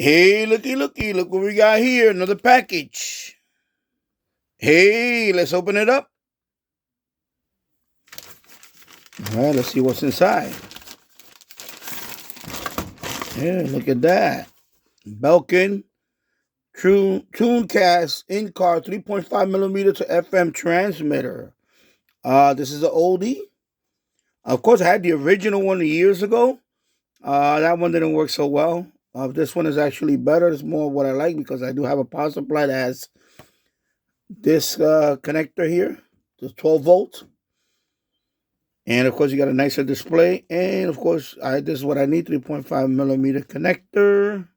Hey, looky, looky, look what we got here. Another package. Hey, let's open it up. All right, let's see what's inside. Yeah, look at that. Belkin TuneCast in-car 3.5 millimeter to FM transmitter. This is an oldie. Of course, I had the original one years ago. That one didn't work so well. This one is actually better. It's more what I like because I do have a power supply that has this connector here, the 12 volt. And of course, you got a nicer display. And of course, this is what I need, 3.5 millimeter connector.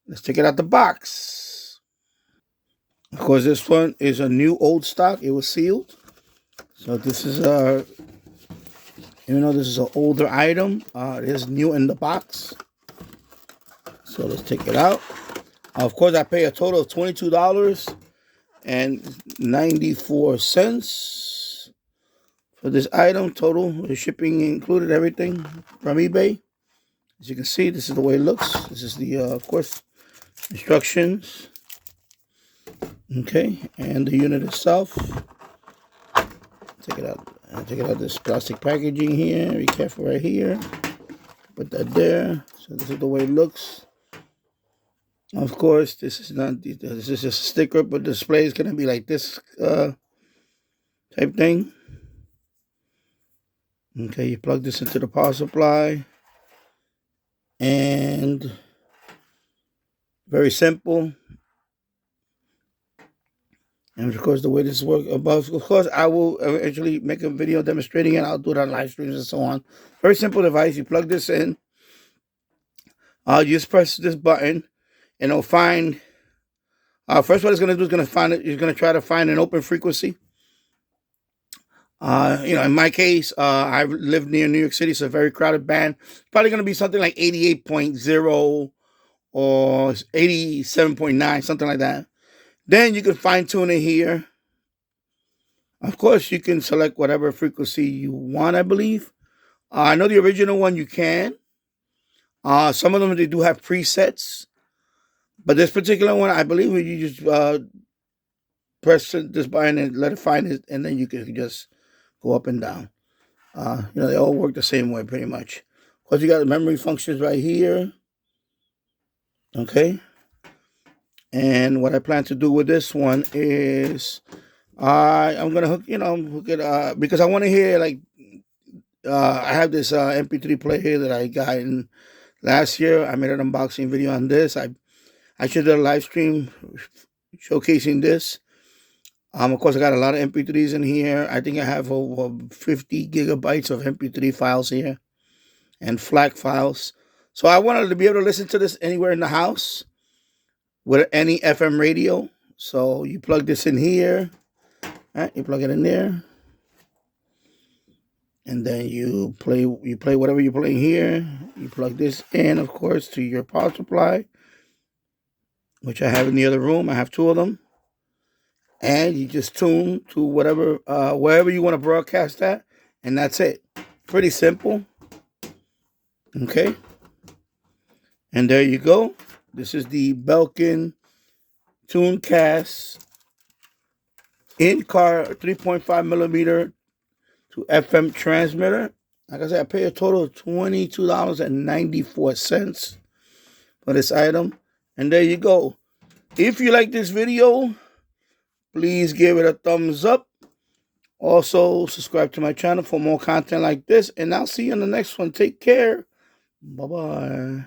Let's take it out the box. Of course, this one is a new old stock. It was sealed. So this is even though this is an older item, it is new in the box. So let's take it out. Of course, I pay a total of $22.94 for this item. Total, the shipping included, everything from eBay. As you can see, this is the way it looks. This is the, of course, instructions. Okay, and the unit itself. Take it out. Take it out this plastic packaging here. Be careful right here. Put that there. So this is the way it looks. Of course, this is just a sticker, but the display is going to be like this type thing. Okay, you plug this into the power supply. And very simple. And of course, the way this works above, of course, I will eventually make a video demonstrating it. I'll do it on live streams and so on. Very simple device. You plug this in. You just press this button, and it'll find. First, what it's going to do is going to find it. It's going to try to find an open frequency. In my case, I live near New York City, so a very crowded band. It's probably going to be something like 88.0 or 87.9, something like that. Then you can fine tune it here. Of course, you can select whatever frequency you want, I believe. I know the original one you can. Some of them, they do have presets. But this particular one, I believe you just press this button and let it find it, and then you can just go up and down. They all work the same way pretty much. Of course, you got the memory functions right here. Okay. And what I plan to do with this one is I'm gonna hook it because I want to hear I have this MP3 player here that I got in last year. I made an unboxing video on this. I should do a live stream showcasing this. Of course, I got a lot of MP3s in here. I think I have over 50 gigabytes of MP3 files here and FLAC files. So I wanted to be able to listen to this anywhere in the house with any FM radio. So you plug this in here. Right, you plug it in there. And then you play whatever you're playing here. You plug this in, of course, to your power supply, which I have in the other room. I have two of them. And you just tune to whatever, wherever you want to broadcast at. And that's it. Pretty simple. Okay. And there you go. This is the Belkin TuneCast in-car 3.5 millimeter to FM transmitter. Like I said, I pay a total of $22.94 for this item. And there you go. If you like this video, please give it a thumbs up. Also, subscribe to my channel for more content like this. And I'll see you in the next one. Take care. Bye-bye.